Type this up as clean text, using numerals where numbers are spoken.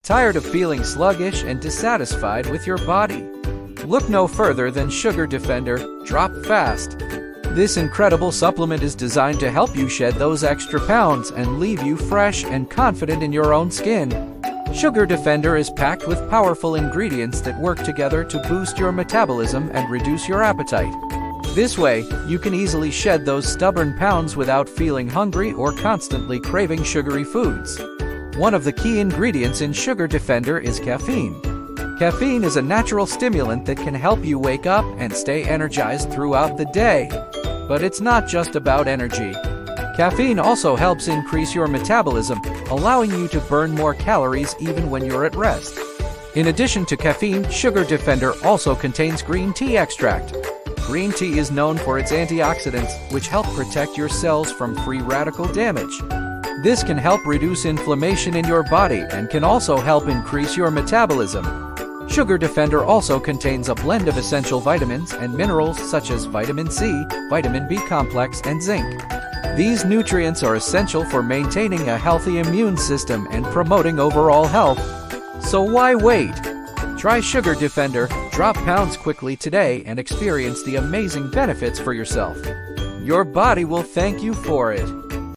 Tired of feeling sluggish and dissatisfied with your body? Look no further than Sugar Defender Drop Fast. This incredible supplement is designed to help you shed those extra pounds and leave you fresh and confident in your own skin. Sugar Defender is packed with powerful ingredients that work together to boost your metabolism and reduce your appetite. This way, you can easily shed those stubborn pounds without feeling hungry or constantly craving sugary foods. One of the key ingredients in Sugar Defender is caffeine. Caffeine is a natural stimulant that can help you wake up and stay energized throughout the day. But it's not just about energy. Caffeine also helps increase your metabolism, allowing you to burn more calories even when you're at rest. In addition to caffeine, Sugar Defender also contains green tea extract. Green tea is known for its antioxidants, which help protect your cells from free radical damage. This can help reduce inflammation in your body and can also help increase your metabolism. Sugar Defender also contains a blend of essential vitamins and minerals such as vitamin C, vitamin B complex, and zinc. These nutrients are essential for maintaining a healthy immune system and promoting overall health. So why wait? Try Sugar Defender, drop pounds quickly today, and experience the amazing benefits for yourself. Your body will thank you for it.